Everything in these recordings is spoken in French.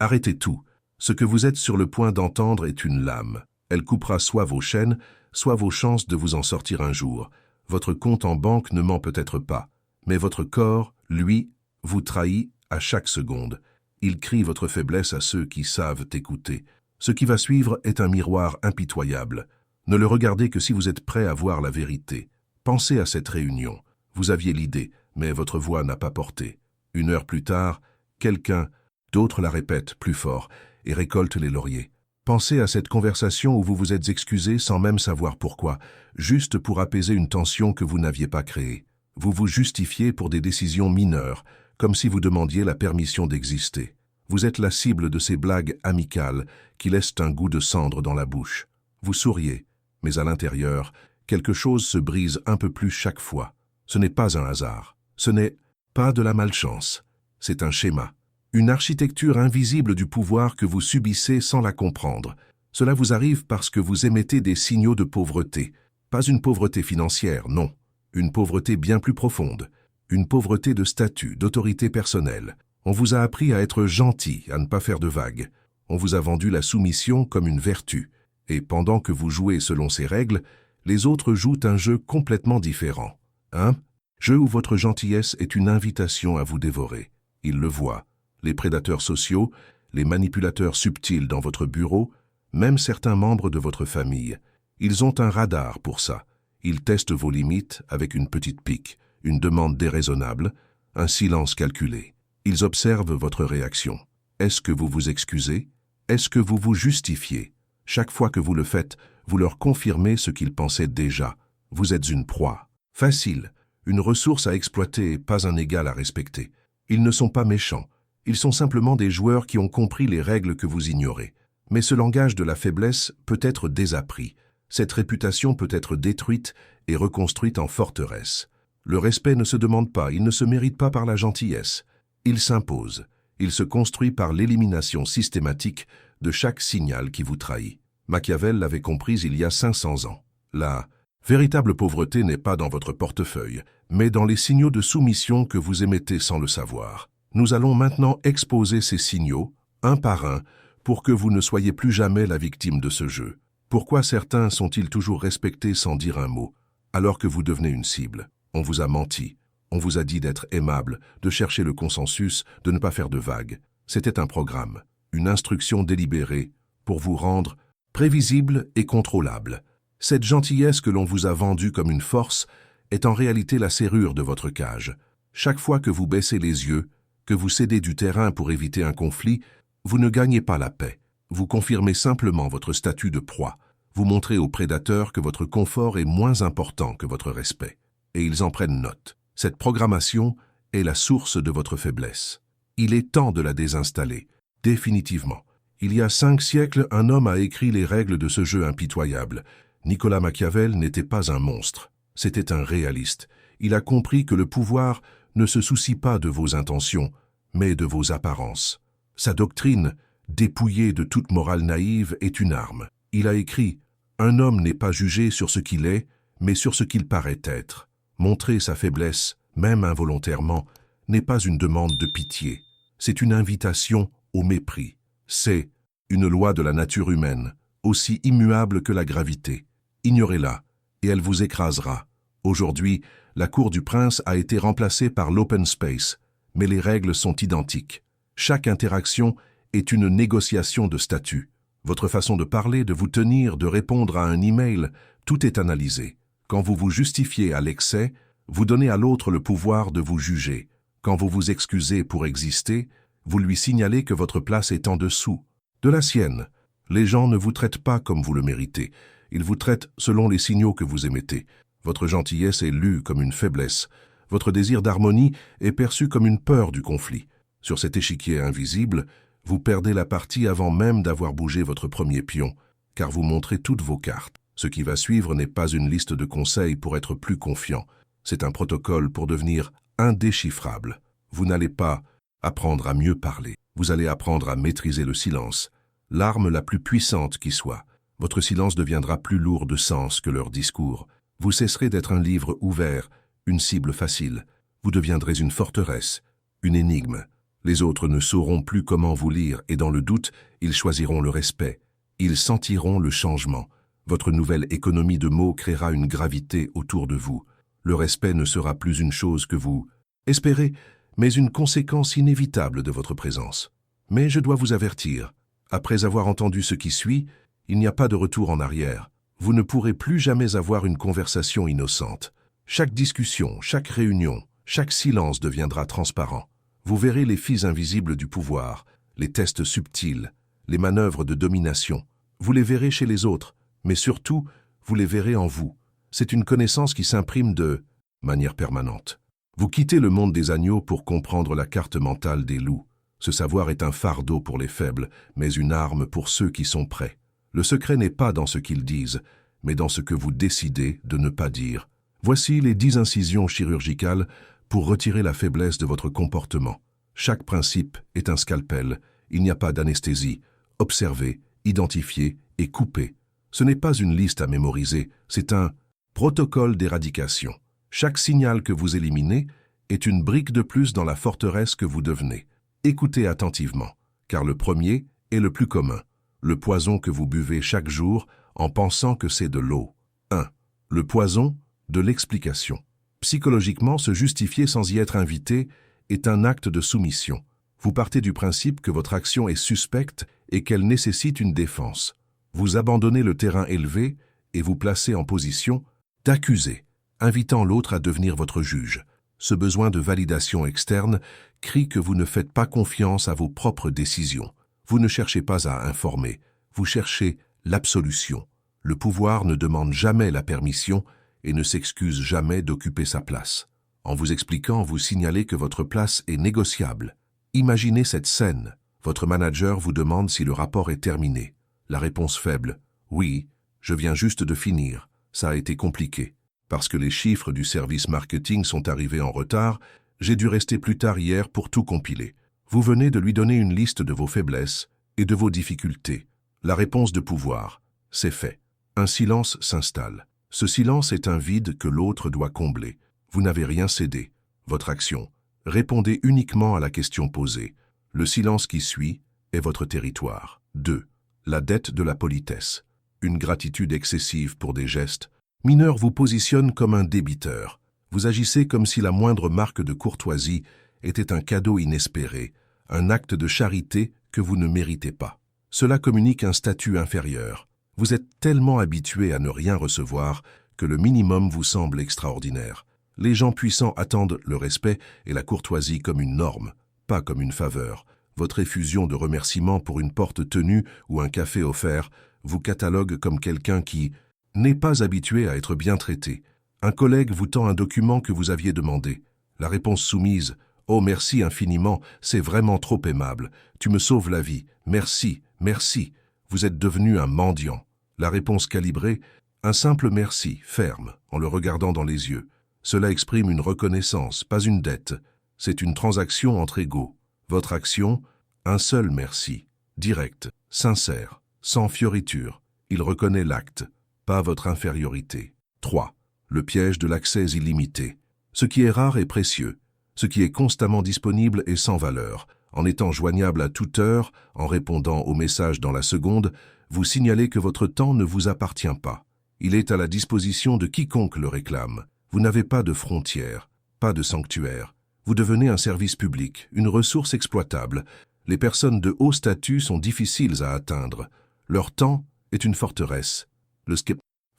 Arrêtez tout. Ce que vous êtes sur le point d'entendre est une lame. Elle coupera soit vos chaînes, soit vos chances de vous en sortir un jour. Votre compte en banque ne ment peut-être pas, mais votre corps, lui, vous trahit à chaque seconde. Il crie votre faiblesse à ceux qui savent écouter. Ce qui va suivre est un miroir impitoyable. Ne le regardez que si vous êtes prêt à voir la vérité. Pensez à cette réunion. Vous aviez l'idée, mais votre voix n'a pas porté. 1 heure plus tard, quelqu'un d'autre la répète plus fort et récolte les lauriers. Pensez à cette conversation où vous vous êtes excusé sans même savoir pourquoi, juste pour apaiser une tension que vous n'aviez pas créée. Vous vous justifiez pour des décisions mineures, comme si vous demandiez la permission d'exister. Vous êtes la cible de ces blagues amicales qui laissent un goût de cendre dans la bouche. Vous souriez, mais à l'intérieur, quelque chose se brise un peu plus chaque fois. Ce n'est pas un hasard. Ce n'est pas de la malchance. C'est un schéma. Une architecture invisible du pouvoir que vous subissez sans la comprendre. Cela vous arrive parce que vous émettez des signaux de pauvreté. Pas une pauvreté financière, non. Une pauvreté bien plus profonde. Une pauvreté de statut, d'autorité personnelle. On vous a appris à être gentil, à ne pas faire de vagues. On vous a vendu la soumission comme une vertu. Et pendant que vous jouez selon ces règles, les autres jouent un jeu complètement différent. Un jeu où votre gentillesse est une invitation à vous dévorer. Ils le voient. Les prédateurs sociaux, les manipulateurs subtils dans votre bureau, même certains membres de votre famille. Ils ont un radar pour ça. Ils testent vos limites avec une petite pique, une demande déraisonnable, un silence calculé. Ils observent votre réaction. Est-ce que vous vous excusez? Est-ce que vous vous justifiez? Chaque fois que vous le faites, vous leur confirmez ce qu'ils pensaient déjà. Vous êtes une proie. Facile, une ressource à exploiter et pas un égal à respecter. Ils ne sont pas méchants. Ils sont simplement des joueurs qui ont compris les règles que vous ignorez. Mais ce langage de la faiblesse peut être désappris. Cette réputation peut être détruite et reconstruite en forteresse. Le respect ne se demande pas, il ne se mérite pas par la gentillesse. Il s'impose. Il se construit par l'élimination systématique de chaque signal qui vous trahit. Machiavel l'avait comprise il y a 500 ans. La véritable pauvreté n'est pas dans votre portefeuille, mais dans les signaux de soumission que vous émettez sans le savoir. Nous allons maintenant exposer ces signaux, un par un, pour que vous ne soyez plus jamais la victime de ce jeu. Pourquoi certains sont-ils toujours respectés sans dire un mot, alors que vous devenez une cible? On vous a menti. On vous a dit d'être aimable, de chercher le consensus, de ne pas faire de vagues. C'était un programme, une instruction délibérée, pour vous rendre prévisible et contrôlable. Cette gentillesse que l'on vous a vendue comme une force est en réalité la serrure de votre cage. Chaque fois que vous baissez les yeux, que vous cédez du terrain pour éviter un conflit, vous ne gagnez pas la paix. Vous confirmez simplement votre statut de proie. Vous montrez aux prédateurs que votre confort est moins important que votre respect. Et ils en prennent note. Cette programmation est la source de votre faiblesse. Il est temps de la désinstaller, définitivement. Il y a 5 siècles, un homme a écrit les règles de ce jeu impitoyable. Nicolas Machiavel n'était pas un monstre, c'était un réaliste. Il a compris que le pouvoir ne se soucie pas de vos intentions, mais de vos apparences. Sa doctrine, dépouillée de toute morale naïve, est une arme. Il a écrit « Un homme n'est pas jugé sur ce qu'il est, mais sur ce qu'il paraît être. Montrer sa faiblesse, même involontairement, n'est pas une demande de pitié. C'est une invitation au mépris. C'est une loi de la nature humaine, aussi immuable que la gravité. Ignorez-la, et elle vous écrasera. Aujourd'hui, la cour du prince a été remplacée par l'open space, mais les règles sont identiques. Chaque interaction est une négociation de statut. Votre façon de parler, de vous tenir, de répondre à un email, tout est analysé. Quand vous vous justifiez à l'excès, vous donnez à l'autre le pouvoir de vous juger. Quand vous vous excusez pour exister, vous lui signalez que votre place est en dessous de la sienne. Les gens ne vous traitent pas comme vous le méritez. Ils vous traitent selon les signaux que vous émettez. Votre gentillesse est lue comme une faiblesse. Votre désir d'harmonie est perçu comme une peur du conflit. Sur cet échiquier invisible, vous perdez la partie avant même d'avoir bougé votre premier pion, car vous montrez toutes vos cartes. Ce qui va suivre n'est pas une liste de conseils pour être plus confiant. C'est un protocole pour devenir indéchiffrable. Vous n'allez pas apprendre à mieux parler. Vous allez apprendre à maîtriser le silence, l'arme la plus puissante qui soit. Votre silence deviendra plus lourd de sens que leur discours. Vous cesserez d'être un livre ouvert, une cible facile. Vous deviendrez une forteresse, une énigme. Les autres ne sauront plus comment vous lire et dans le doute, ils choisiront le respect. Ils sentiront le changement. Votre nouvelle économie de mots créera une gravité autour de vous. Le respect ne sera plus une chose que vous espérez, mais une conséquence inévitable de votre présence. Mais je dois vous avertir, après avoir entendu ce qui suit, il n'y a pas de retour en arrière. Vous ne pourrez plus jamais avoir une conversation innocente. Chaque discussion, chaque réunion, chaque silence deviendra transparent. Vous verrez les fils invisibles du pouvoir, les tests subtils, les manœuvres de domination. Vous les verrez chez les autres, mais surtout, vous les verrez en vous. C'est une connaissance qui s'imprime de manière permanente. Vous quittez le monde des agneaux pour comprendre la carte mentale des loups. Ce savoir est un fardeau pour les faibles, mais une arme pour ceux qui sont prêts. Le secret n'est pas dans ce qu'ils disent, mais dans ce que vous décidez de ne pas dire. Voici les 10 incisions chirurgicales pour retirer la faiblesse de votre comportement. Chaque principe est un scalpel. Il n'y a pas d'anesthésie. Observez, identifiez et coupez. Ce n'est pas une liste à mémoriser, c'est un protocole d'éradication. Chaque signal que vous éliminez est une brique de plus dans la forteresse que vous devenez. Écoutez attentivement, car le premier est le plus commun. Le poison que vous buvez chaque jour en pensant que c'est de l'eau. 1. Le poison de l'explication. Psychologiquement, se justifier sans y être invité est un acte de soumission. Vous partez du principe que votre action est suspecte et qu'elle nécessite une défense. Vous abandonnez le terrain élevé et vous placez en position d'accuser, invitant l'autre à devenir votre juge. Ce besoin de validation externe crie que vous ne faites pas confiance à vos propres décisions. Vous ne cherchez pas à informer, vous cherchez l'absolution. Le pouvoir ne demande jamais la permission et ne s'excuse jamais d'occuper sa place. En vous expliquant, vous signalez que votre place est négociable. Imaginez cette scène. Votre manager vous demande si le rapport est terminé. La réponse faible, oui, je viens juste de finir, ça a été compliqué. Parce que les chiffres du service marketing sont arrivés en retard, j'ai dû rester plus tard hier pour tout compiler. Vous venez de lui donner une liste de vos faiblesses et de vos difficultés. La réponse de pouvoir, c'est fait. Un silence s'installe. Ce silence est un vide que l'autre doit combler. Vous n'avez rien cédé. Votre action. Répondez uniquement à la question posée. Le silence qui suit est votre territoire. 2. La dette de la politesse. Une gratitude excessive pour des gestes. Mineur vous positionne comme un débiteur. Vous agissez comme si la moindre marque de courtoisie était un cadeau inespéré, un acte de charité que vous ne méritez pas. Cela communique un statut inférieur. Vous êtes tellement habitué à ne rien recevoir que le minimum vous semble extraordinaire. Les gens puissants attendent le respect et la courtoisie comme une norme, pas comme une faveur. Votre effusion de remerciements pour une porte tenue ou un café offert vous catalogue comme quelqu'un qui n'est pas habitué à être bien traité. Un collègue vous tend un document que vous aviez demandé. La réponse soumise « Oh, merci infiniment, c'est vraiment trop aimable. Tu me sauves la vie. Merci, merci. » Vous êtes devenu un mendiant. La réponse calibrée « Un simple merci, ferme, en le regardant dans les yeux. » Cela exprime une reconnaissance, pas une dette. C'est une transaction entre égaux. Votre action, un seul merci, direct, sincère, sans fioriture. Il reconnaît l'acte, pas votre infériorité. 3. Le piège de l'accès illimité. Ce qui est rare est précieux. Ce qui est constamment disponible est sans valeur. En étant joignable à toute heure, en répondant aux messages dans la seconde, vous signalez que votre temps ne vous appartient pas. Il est à la disposition de quiconque le réclame. Vous n'avez pas de frontières, pas de sanctuaire. Vous devenez un service public, une ressource exploitable. Les personnes de haut statut sont difficiles à atteindre. Leur temps est une forteresse.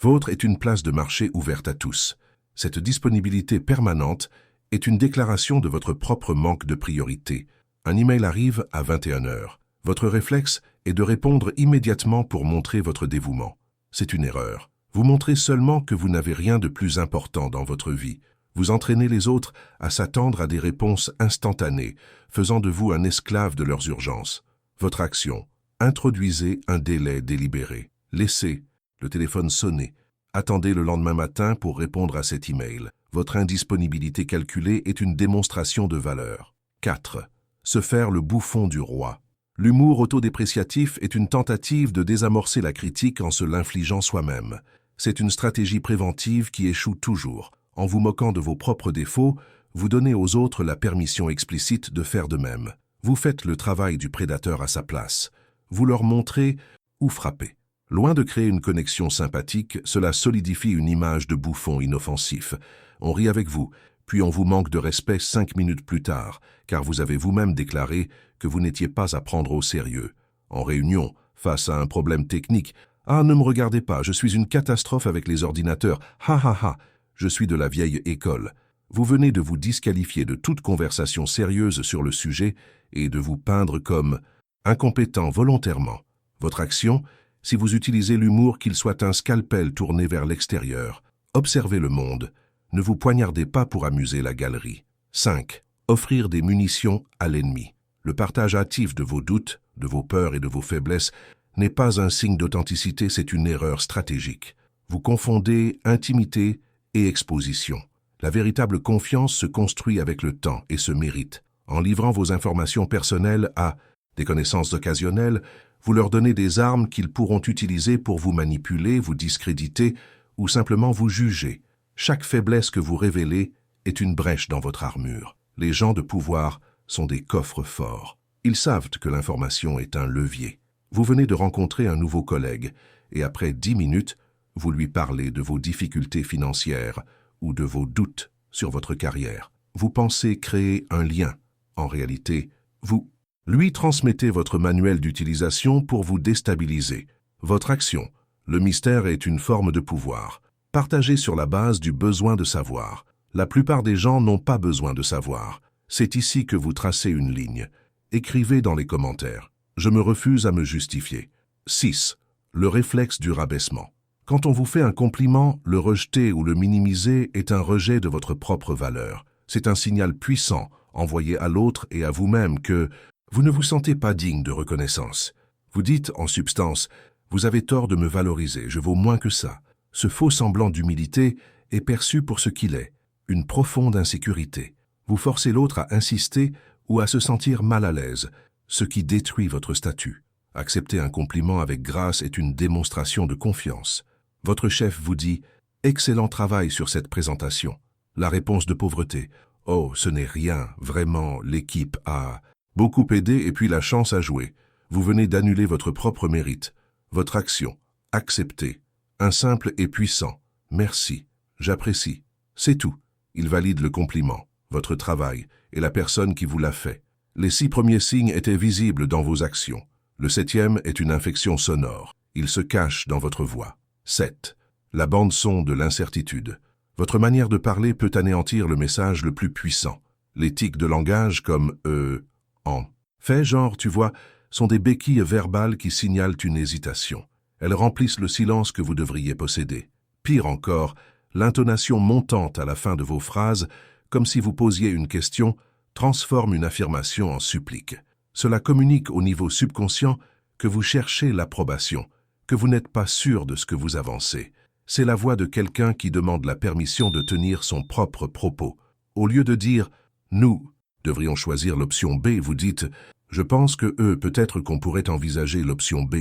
Vôtre est une place de marché ouverte à tous. Cette disponibilité permanente est une déclaration de votre propre manque de priorité. Un email arrive à 21 heures. Votre réflexe est de répondre immédiatement pour montrer votre dévouement. C'est une erreur. Vous montrez seulement que vous n'avez rien de plus important dans votre vie. Vous entraînez les autres à s'attendre à des réponses instantanées, faisant de vous un esclave de leurs urgences. Votre action. Introduisez un délai délibéré. Laissez le téléphone sonner. Attendez le lendemain matin pour répondre à cet email. Votre indisponibilité calculée est une démonstration de valeur. 4. Se faire le bouffon du roi. L'humour autodépréciatif est une tentative de désamorcer la critique en se l'infligeant soi-même. C'est une stratégie préventive qui échoue toujours. En vous moquant de vos propres défauts, vous donnez aux autres la permission explicite de faire de même. Vous faites le travail du prédateur à sa place. Vous leur montrez où frapper. Loin de créer une connexion sympathique, cela solidifie une image de bouffon inoffensif. On rit avec vous, puis on vous manque de respect 5 minutes plus tard, car vous avez vous-même déclaré que vous n'étiez pas à prendre au sérieux. En réunion, face à un problème technique, « Ah, ne me regardez pas, je suis une catastrophe avec les ordinateurs. Ha ha ha, je suis de la vieille école. » Vous venez de vous disqualifier de toute conversation sérieuse sur le sujet et de vous peindre comme incompétent volontairement. Votre action, si vous utilisez l'humour, qu'il soit un scalpel tourné vers l'extérieur. Observez le monde. Ne vous poignardez pas pour amuser la galerie. 5. Offrir des munitions à l'ennemi. Le partage hâtif de vos doutes, de vos peurs et de vos faiblesses n'est pas un signe d'authenticité, c'est une erreur stratégique. Vous confondez intimité et exposition. La véritable confiance se construit avec le temps et se mérite. En livrant vos informations personnelles à des connaissances occasionnelles, vous leur donnez des armes qu'ils pourront utiliser pour vous manipuler, vous discréditer ou simplement vous juger. Chaque faiblesse que vous révélez est une brèche dans votre armure. Les gens de pouvoir sont des coffres forts. Ils savent que l'information est un levier. Vous venez de rencontrer un nouveau collègue et après 10 minutes, vous lui parlez de vos difficultés financières ou de vos doutes sur votre carrière. Vous pensez créer un lien. En réalité, vous lui transmettez votre manuel d'utilisation pour vous déstabiliser. Votre action, le mystère est une forme de pouvoir. Partagé sur la base du besoin de savoir. La plupart des gens n'ont pas besoin de savoir. C'est ici que vous tracez une ligne. Écrivez dans les commentaires. Je me refuse à me justifier. 6. Le réflexe du rabaissement. Quand on vous fait un compliment, le rejeter ou le minimiser est un rejet de votre propre valeur. C'est un signal puissant envoyé à l'autre et à vous-même que vous ne vous sentez pas digne de reconnaissance. Vous dites en substance « Vous avez tort de me valoriser, je vaux moins que ça ». Ce faux semblant d'humilité est perçu pour ce qu'il est, une profonde insécurité. Vous forcez l'autre à insister ou à se sentir mal à l'aise, ce qui détruit votre statut. Accepter un compliment avec grâce est une démonstration de confiance. Votre chef vous dit « Excellent travail sur cette présentation ». La réponse de pauvreté « Oh, ce n'est rien, vraiment, l'équipe a beaucoup aidé et puis la chance a joué. Vous venez d'annuler votre propre mérite. Votre action, accepter. Un simple et puissant « Merci, j'apprécie ». C'est tout. Il valide le compliment, votre travail et la personne qui vous l'a fait. Les 6 premiers signes étaient visibles dans vos actions. Le 7e est une infection sonore. Il se cache dans votre voix. 7. La bande-son de l'incertitude. Votre manière de parler peut anéantir le message le plus puissant. Les tics de langage comme « en » fait genre, tu vois, sont des béquilles verbales qui signalent une hésitation. Elles remplissent le silence que vous devriez posséder. Pire encore, l'intonation montante à la fin de vos phrases, comme si vous posiez une question, transforme une affirmation en supplique. Cela communique au niveau subconscient que vous cherchez l'approbation, que vous n'êtes pas sûr de ce que vous avancez. C'est la voix de quelqu'un qui demande la permission de tenir son propre propos. Au lieu de dire « nous devrions choisir l'option B », vous dites « je pense que peut-être qu'on pourrait envisager l'option B ».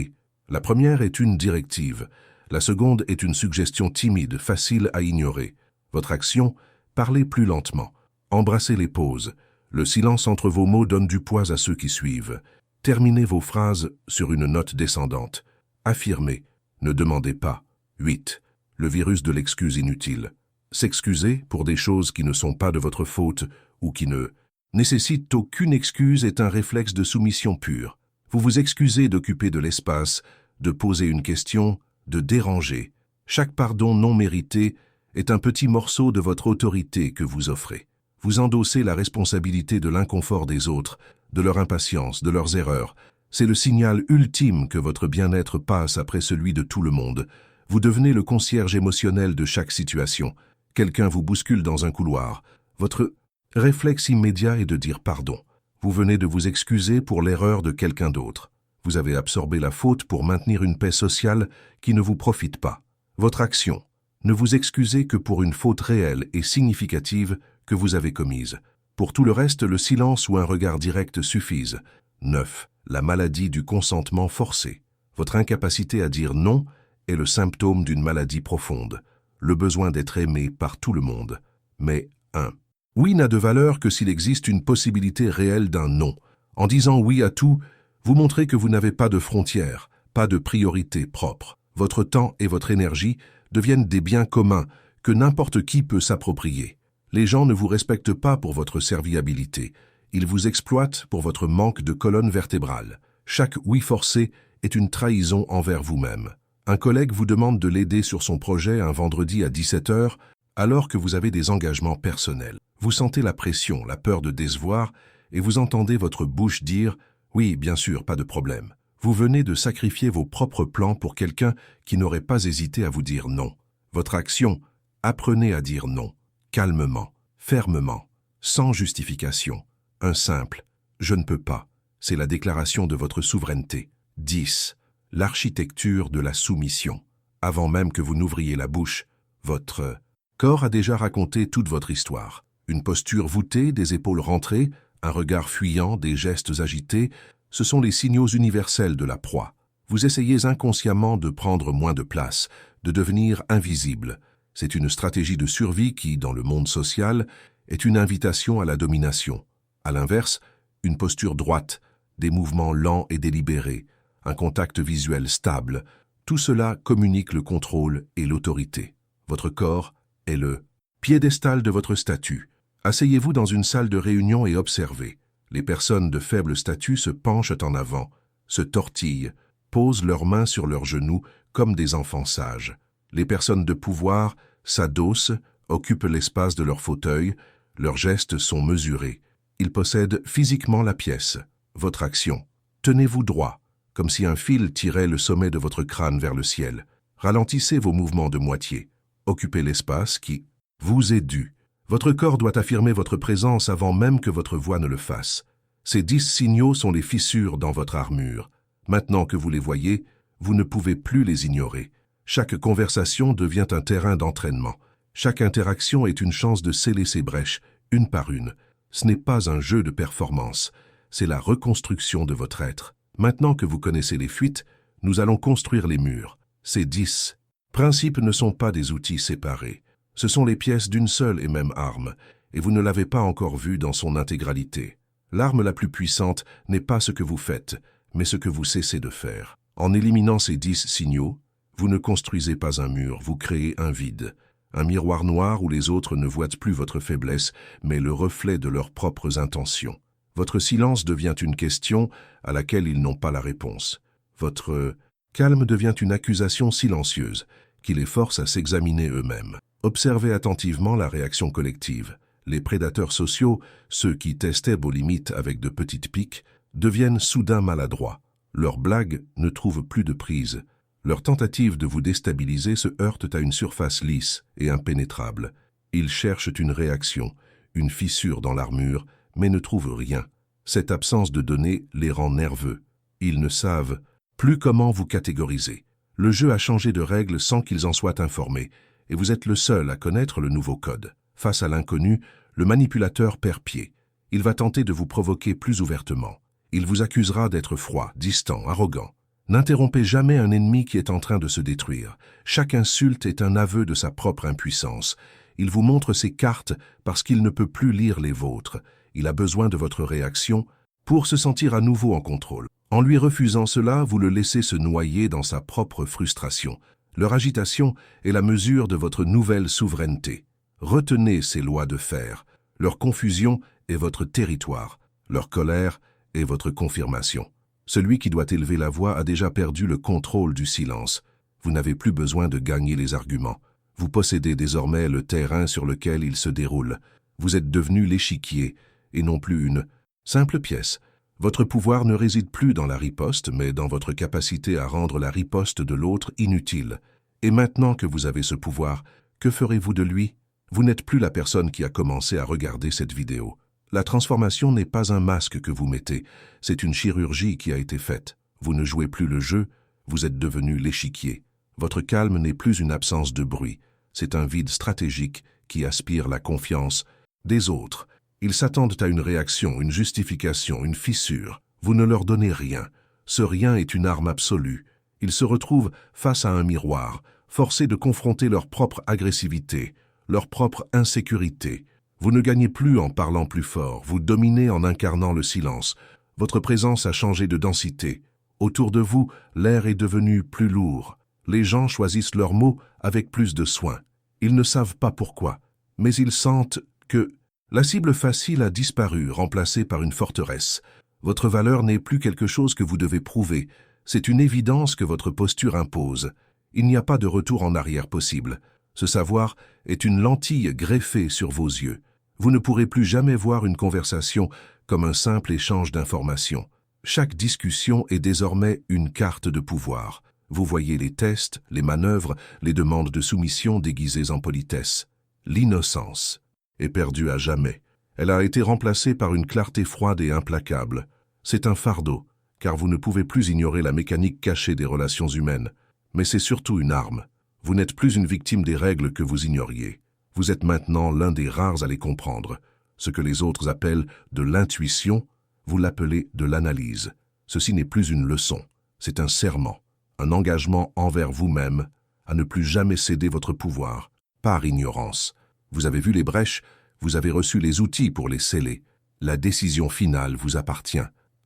La première est une directive. La seconde est une suggestion timide, facile à ignorer. Votre action, parlez plus lentement. Embrassez les pauses. Le silence entre vos mots donne du poids à ceux qui suivent. Terminez vos phrases sur une note descendante. Affirmez. Ne demandez pas. 8. Le virus de l'excuse inutile. S'excuser pour des choses qui ne sont pas de votre faute ou qui ne nécessitent aucune excuse est un réflexe de soumission pure. Vous vous excusez d'occuper de l'espace, de poser une question, de déranger. Chaque pardon non mérité est un petit morceau de votre autorité que vous offrez. Vous endossez la responsabilité de l'inconfort des autres, de leur impatience, de leurs erreurs. C'est le signal ultime que votre bien-être passe après celui de tout le monde. Vous devenez le concierge émotionnel de chaque situation. Quelqu'un vous bouscule dans un couloir. Votre réflexe immédiat est de dire pardon. Vous venez de vous excuser pour l'erreur de quelqu'un d'autre. Vous avez absorbé la faute pour maintenir une paix sociale qui ne vous profite pas. Votre action. Ne vous excusez que pour une faute réelle et significative que vous avez commise. Pour tout le reste, le silence ou un regard direct suffisent. 9. La maladie du consentement forcé. Votre incapacité à dire non est le symptôme d'une maladie profonde, le besoin d'être aimé par tout le monde. Mais 1. Oui n'a de valeur que s'il existe une possibilité réelle d'un non. En disant oui à tout, vous montrez que vous n'avez pas de frontières, pas de priorités propres. Votre temps et votre énergie deviennent des biens communs que n'importe qui peut s'approprier. Les gens ne vous respectent pas pour votre serviabilité. Ils vous exploitent pour votre manque de colonne vertébrale. Chaque oui forcé est une trahison envers vous-même. Un collègue vous demande de l'aider sur son projet un vendredi à 17 h, alors que vous avez des engagements personnels. Vous sentez la pression, la peur de décevoir, et vous entendez votre bouche dire « Oui, bien sûr, pas de problème ». Vous venez de sacrifier vos propres plans pour quelqu'un qui n'aurait pas hésité à vous dire non. Votre action, apprenez à dire non, calmement, fermement, sans justification. Un simple « je ne peux pas », c'est la déclaration de votre souveraineté. 10. L'architecture de la soumission. Avant même que vous n'ouvriez la bouche, votre corps a déjà raconté toute votre histoire. Une posture voûtée, des épaules rentrées, un regard fuyant, des gestes agités, ce sont les signaux universels de la proie. Vous essayez inconsciemment de prendre moins de place, de devenir invisible. C'est une stratégie de survie qui, dans le monde social, est une invitation à la domination. À l'inverse, une posture droite, des mouvements lents et délibérés, un contact visuel stable, tout cela communique le contrôle et l'autorité. Votre corps est le piédestal de votre statut. Asseyez-vous dans une salle de réunion et observez. Les personnes de faible statut se penchent en avant, se tortillent, posent leurs mains sur leurs genoux comme des enfants sages. Les personnes de pouvoir s'adossent, occupent l'espace de leur fauteuil, leurs gestes sont mesurés. Ils possèdent physiquement la pièce. Votre action. Tenez-vous droit, comme si un fil tirait le sommet de votre crâne vers le ciel. Ralentissez vos mouvements de moitié. Occupez l'espace qui vous est dû. Votre corps doit affirmer votre présence avant même que votre voix ne le fasse. Ces 10 signaux sont les fissures dans votre armure. Maintenant que vous les voyez, vous ne pouvez plus les ignorer. Chaque conversation devient un terrain d'entraînement. Chaque interaction est une chance de sceller ces brèches, une par une. Ce n'est pas un jeu de performance, c'est la reconstruction de votre être. Maintenant que vous connaissez les fuites, nous allons construire les murs. Ces 10 principes ne sont pas des outils séparés. Ce sont les pièces d'une seule et même arme, et vous ne l'avez pas encore vue dans son intégralité. L'arme la plus puissante n'est pas ce que vous faites, mais ce que vous cessez de faire. En éliminant ces 10 signaux, vous ne construisez pas un mur, vous créez un vide. Un miroir noir où les autres ne voient plus votre faiblesse, mais le reflet de leurs propres intentions. Votre silence devient une question à laquelle ils n'ont pas la réponse. Votre calme devient une accusation silencieuse qui les force à s'examiner eux-mêmes. Observez attentivement la réaction collective. Les prédateurs sociaux, ceux qui testaient vos limites avec de petites piques, deviennent soudain maladroits. Leurs blagues ne trouvent plus de prise. Leurs tentatives de vous déstabiliser se heurtent à une surface lisse et impénétrable. Ils cherchent une réaction, une fissure dans l'armure, mais ne trouvent rien. Cette absence de données les rend nerveux. Ils ne savent plus comment vous catégoriser. Le jeu a changé de règles sans qu'ils en soient informés, et vous êtes le seul à connaître le nouveau code. Face à l'inconnu, le manipulateur perd pied. Il va tenter de vous provoquer plus ouvertement. Il vous accusera d'être froid, distant, arrogant. N'interrompez jamais un ennemi qui est en train de se détruire. Chaque insulte est un aveu de sa propre impuissance. Il vous montre ses cartes parce qu'il ne peut plus lire les vôtres. Il a besoin de votre réaction pour se sentir à nouveau en contrôle. En lui refusant cela, vous le laissez se noyer dans sa propre frustration. Leur agitation est la mesure de votre nouvelle souveraineté. Retenez ces lois de fer. Leur confusion est votre territoire. Leur colère est votre confirmation. Celui qui doit élever la voix a déjà perdu le contrôle du silence. Vous n'avez plus besoin de gagner les arguments. Vous possédez désormais le terrain sur lequel il se déroule. Vous êtes devenu l'échiquier, et non plus une simple pièce. Votre pouvoir ne réside plus dans la riposte, mais dans votre capacité à rendre la riposte de l'autre inutile. Et maintenant que vous avez ce pouvoir, que ferez-vous de lui? Vous n'êtes plus la personne qui a commencé à regarder cette vidéo. La transformation n'est pas un masque que vous mettez, c'est une chirurgie qui a été faite. Vous ne jouez plus le jeu, vous êtes devenu l'échiquier. Votre calme n'est plus une absence de bruit, c'est un vide stratégique qui aspire la confiance des autres. Ils s'attendent à une réaction, une justification, une fissure. Vous ne leur donnez rien. Ce rien est une arme absolue. Ils se retrouvent face à un miroir, forcés de confronter leur propre agressivité, leur propre insécurité. Vous ne gagnez plus en parlant plus fort, vous dominez en incarnant le silence. Votre présence a changé de densité. Autour de vous, l'air est devenu plus lourd. Les gens choisissent leurs mots avec plus de soin. Ils ne savent pas pourquoi, mais ils sentent que la cible facile a disparu, remplacée par une forteresse. Votre valeur n'est plus quelque chose que vous devez prouver. C'est une évidence que votre posture impose. Il n'y a pas de retour en arrière possible. Ce savoir est une lentille greffée sur vos yeux. Vous ne pourrez plus jamais voir une conversation comme un simple échange d'informations. Chaque discussion est désormais une carte de pouvoir. Vous voyez les tests, les manœuvres, les demandes de soumission déguisées en politesse. L'innocence est perdue à jamais. Elle a été remplacée par une clarté froide et implacable. C'est un fardeau, car vous ne pouvez plus ignorer la mécanique cachée des relations humaines. Mais c'est surtout une arme. Vous n'êtes plus une victime des règles que vous ignoriez. Vous êtes maintenant l'un des rares à les comprendre. Ce que les autres appellent de l'intuition, vous l'appelez de l'analyse. Ceci n'est plus une leçon, c'est un serment, un engagement envers vous-même à ne plus jamais céder votre pouvoir, par ignorance. Vous avez vu les brèches, vous avez reçu les outils pour les sceller. La décision finale vous appartient.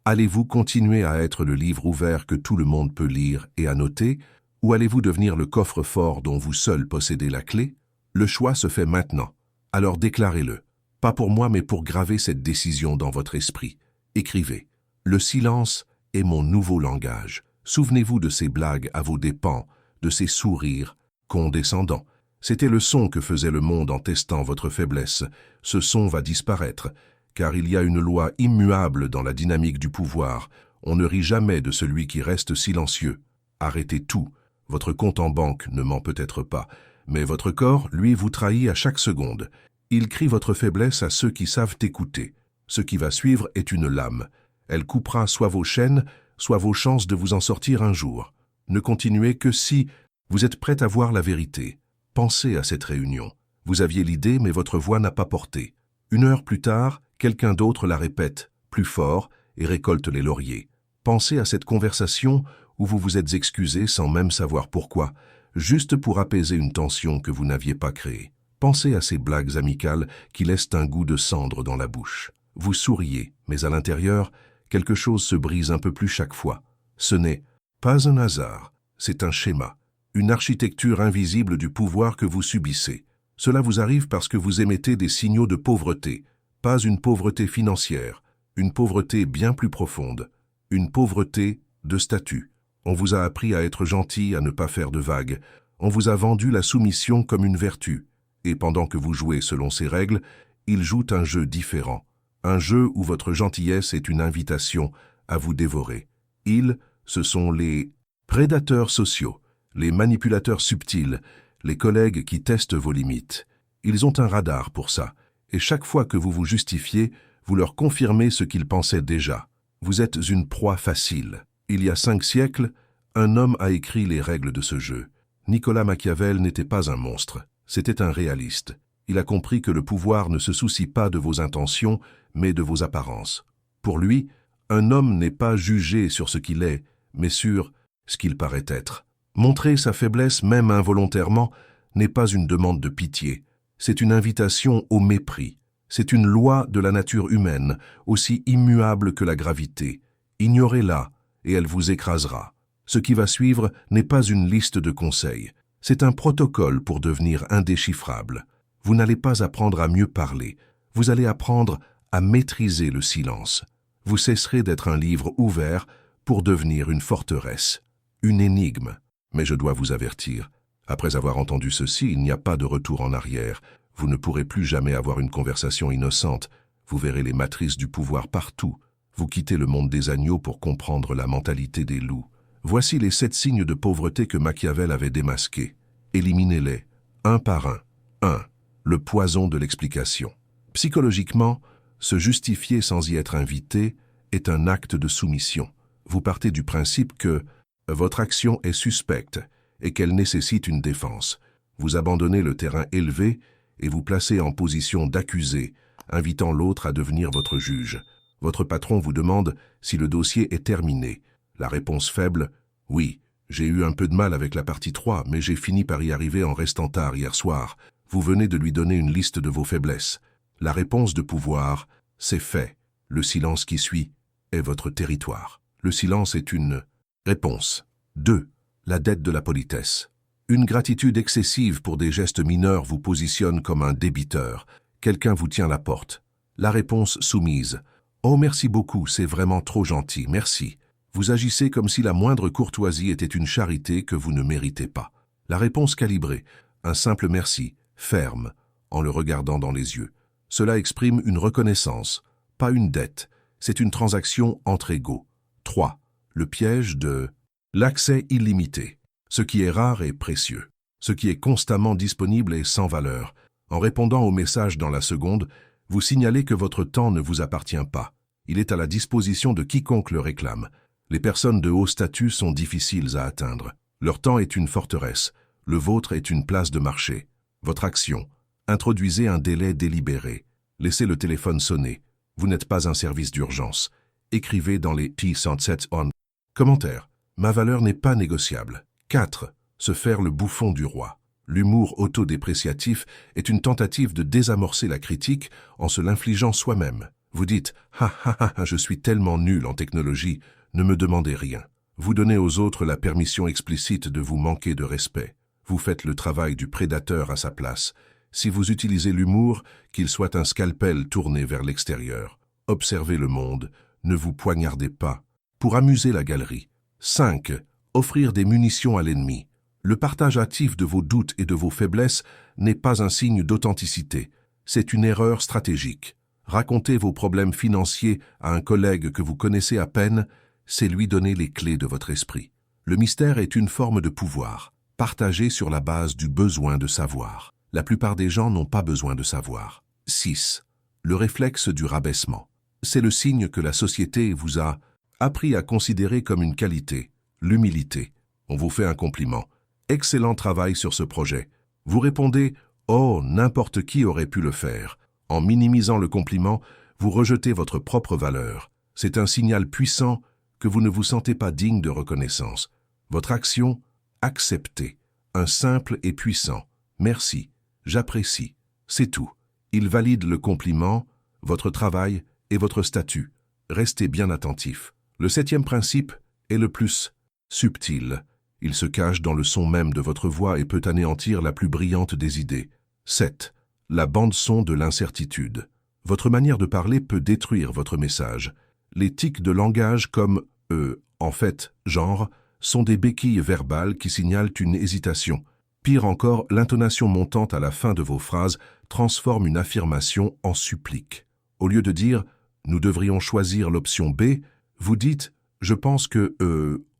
Allez-vous continuer à être le livre ouvert que tout le monde peut lire et annoter, ou allez-vous devenir le coffre-fort dont vous seul possédez la clé? Le choix se fait maintenant. Alors déclarez-le. Pas pour moi, mais pour graver cette décision dans votre esprit. Écrivez. Le silence est mon nouveau langage. Souvenez-vous de ces blagues à vos dépens, de ces sourires condescendants. C'était le son que faisait le monde en testant votre faiblesse. Ce son va disparaître, car il y a une loi immuable dans la dynamique du pouvoir. On ne rit jamais de celui qui reste silencieux. Arrêtez tout. Votre compte en banque ne ment peut-être pas, mais votre corps, lui, vous trahit à chaque seconde. Il crie votre faiblesse à ceux qui savent écouter. Ce qui va suivre est une lame. Elle coupera soit vos chaînes, soit vos chances de vous en sortir un jour. Ne continuez que si vous êtes prêt à voir la vérité. Pensez à cette réunion. Vous aviez l'idée, mais votre voix n'a pas porté. 1 heure plus tard, quelqu'un d'autre la répète, plus fort, et récolte les lauriers. Pensez à cette conversation où vous vous êtes excusé sans même savoir pourquoi, juste pour apaiser une tension que vous n'aviez pas créée. Pensez à ces blagues amicales qui laissent un goût de cendre dans la bouche. Vous souriez, mais à l'intérieur, quelque chose se brise un peu plus chaque fois. Ce n'est pas un hasard, c'est un schéma, une architecture invisible du pouvoir que vous subissez. Cela vous arrive parce que vous émettez des signaux de pauvreté, pas une pauvreté financière, une pauvreté bien plus profonde, une pauvreté de statut. On vous a appris à être gentil, à ne pas faire de vagues. On vous a vendu la soumission comme une vertu. Et pendant que vous jouez selon ces règles, il joue un jeu différent. Un jeu où votre gentillesse est une invitation à vous dévorer. Ils, ce sont les prédateurs sociaux, les manipulateurs subtils, les collègues qui testent vos limites. Ils ont un radar pour ça, et chaque fois que vous vous justifiez, vous leur confirmez ce qu'ils pensaient déjà. Vous êtes une proie facile. Il y a 5 siècles, un homme a écrit les règles de ce jeu. Nicolas Machiavel n'était pas un monstre, c'était un réaliste. Il a compris que le pouvoir ne se soucie pas de vos intentions, mais de vos apparences. Pour lui, un homme n'est pas jugé sur ce qu'il est, mais sur ce qu'il paraît être. Montrer sa faiblesse, même involontairement, n'est pas une demande de pitié. C'est une invitation au mépris. C'est une loi de la nature humaine, aussi immuable que la gravité. Ignorez-la, et elle vous écrasera. Ce qui va suivre n'est pas une liste de conseils. C'est un protocole pour devenir indéchiffrable. Vous n'allez pas apprendre à mieux parler. Vous allez apprendre à maîtriser le silence. Vous cesserez d'être un livre ouvert pour devenir une forteresse, une énigme. Mais je dois vous avertir, après avoir entendu ceci, il n'y a pas de retour en arrière. Vous ne pourrez plus jamais avoir une conversation innocente. Vous verrez les matrices du pouvoir partout. Vous quittez le monde des agneaux pour comprendre la mentalité des loups. Voici les 7 signes de pauvreté que Machiavel avait démasqués. Éliminez-les, un par un. 1. Le poison de l'explication. Psychologiquement, se justifier sans y être invité est un acte de soumission. Vous partez du principe que votre action est suspecte et qu'elle nécessite une défense. Vous abandonnez le terrain élevé et vous placez en position d'accusé, invitant l'autre à devenir votre juge. Votre patron vous demande si le dossier est terminé. La réponse faible, « Oui, j'ai eu un peu de mal avec la partie 3, mais j'ai fini par y arriver en restant tard hier soir. » Vous venez de lui donner une liste de vos faiblesses. La réponse de pouvoir, c'est fait. Le silence qui suit est votre territoire. Le silence est une réponse. 2. La dette de la politesse. Une gratitude excessive pour des gestes mineurs vous positionne comme un débiteur. Quelqu'un vous tient la porte. La réponse soumise. Oh, merci beaucoup, c'est vraiment trop gentil, merci. Vous agissez comme si la moindre courtoisie était une charité que vous ne méritez pas. La réponse calibrée. Un simple merci, ferme, en le regardant dans les yeux. Cela exprime une reconnaissance, pas une dette. C'est une transaction entre égaux. 3. Le piège de l'accès illimité. Ce qui est rare est précieux. Ce qui est constamment disponible est sans valeur. En répondant aux messages dans la seconde, vous signalez que votre temps ne vous appartient pas. Il est à la disposition de quiconque le réclame. Les personnes de haut statut sont difficiles à atteindre. Leur temps est une forteresse. Le vôtre est une place de marché. Votre action. Introduisez un délai délibéré. Laissez le téléphone sonner. Vous n'êtes pas un service d'urgence. Écrivez dans les T-107 on. Commentaire. Ma valeur n'est pas négociable. 4. Se faire le bouffon du roi. L'humour autodépréciatif est une tentative de désamorcer la critique en se l'infligeant soi-même. Vous dites « Ha ha ha, je suis tellement nul en technologie, ne me demandez rien ». Vous donnez aux autres la permission explicite de vous manquer de respect. Vous faites le travail du prédateur à sa place. Si vous utilisez l'humour, qu'il soit un scalpel tourné vers l'extérieur. Observez le monde, ne vous poignardez pas. Pour amuser la galerie. 5. Offrir des munitions à l'ennemi. Le partage actif de vos doutes et de vos faiblesses n'est pas un signe d'authenticité. C'est une erreur stratégique. Raconter vos problèmes financiers à un collègue que vous connaissez à peine, c'est lui donner les clés de votre esprit. Le mystère est une forme de pouvoir, partagé sur la base du besoin de savoir. La plupart des gens n'ont pas besoin de savoir. 6. Le réflexe du rabaissement. C'est le signe que la société vous a appris à considérer comme une qualité, l'humilité. On vous fait un compliment. Excellent travail sur ce projet. Vous répondez « Oh, n'importe qui aurait pu le faire ». En minimisant le compliment, vous rejetez votre propre valeur. C'est un signal puissant que vous ne vous sentez pas digne de reconnaissance. Votre action, acceptez. Un simple et puissant « Merci, j'apprécie ». C'est tout. Il valide le compliment, votre travail et votre statut. Restez bien attentif. Le 7e principe est le plus subtil. Il se cache dans le son même de votre voix et peut anéantir la plus brillante des idées. 7. La bande-son de l'incertitude. Votre manière de parler peut détruire votre message. Les tics de langage comme « en fait »,« genre » sont des béquilles verbales qui signalent une hésitation. Pire encore, l'intonation montante à la fin de vos phrases transforme une affirmation en supplique. Au lieu de dire « nous devrions choisir l'option B », vous dites « je pense que,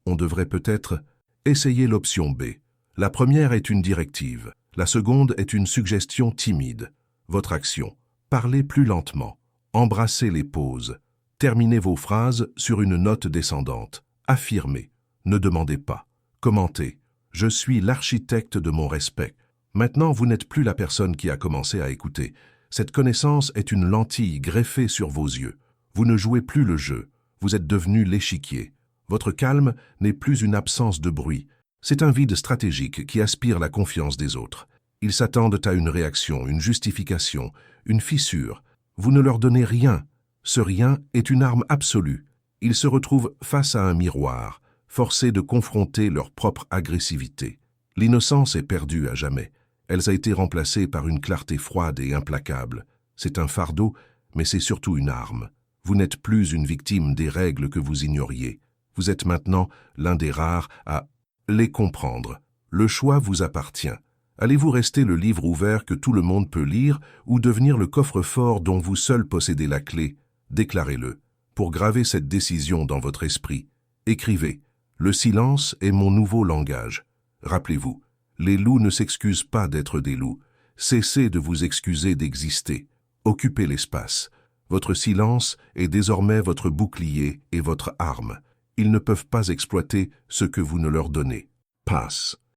on devrait peut-être essayer l'option B ». La première est une directive. La seconde est une suggestion timide. Votre action. Parlez plus lentement. Embrassez les pauses. Terminez vos phrases sur une note descendante. Affirmez. Ne demandez pas. Commentez. Je suis l'architecte de mon respect. Maintenant, vous n'êtes plus la personne qui a commencé à écouter. Cette connaissance est une lentille greffée sur vos yeux. Vous ne jouez plus le jeu. Vous êtes devenu l'échiquier. Votre calme n'est plus une absence de bruit. C'est un vide stratégique qui aspire la confiance des autres. Ils s'attendent à une réaction, une justification, une fissure. Vous ne leur donnez rien. Ce rien est une arme absolue. Ils se retrouvent face à un miroir, forcés de confronter leur propre agressivité. L'innocence est perdue à jamais. Elle a été remplacée par une clarté froide et implacable. C'est un fardeau, mais c'est surtout une arme. Vous n'êtes plus une victime des règles que vous ignoriez. Vous êtes maintenant l'un des rares à les comprendre. Le choix vous appartient. Allez-vous rester le livre ouvert que tout le monde peut lire ou devenir le coffre-fort dont vous seul possédez la clé? Déclarez-le. Pour graver cette décision dans votre esprit, écrivez « Le silence est mon nouveau langage ». Rappelez-vous, les loups ne s'excusent pas d'être des loups. Cessez de vous excuser d'exister. Occupez l'espace. Votre silence est désormais votre bouclier et votre arme. Ils ne peuvent pas exploiter ce que vous ne leur donnez. Passe.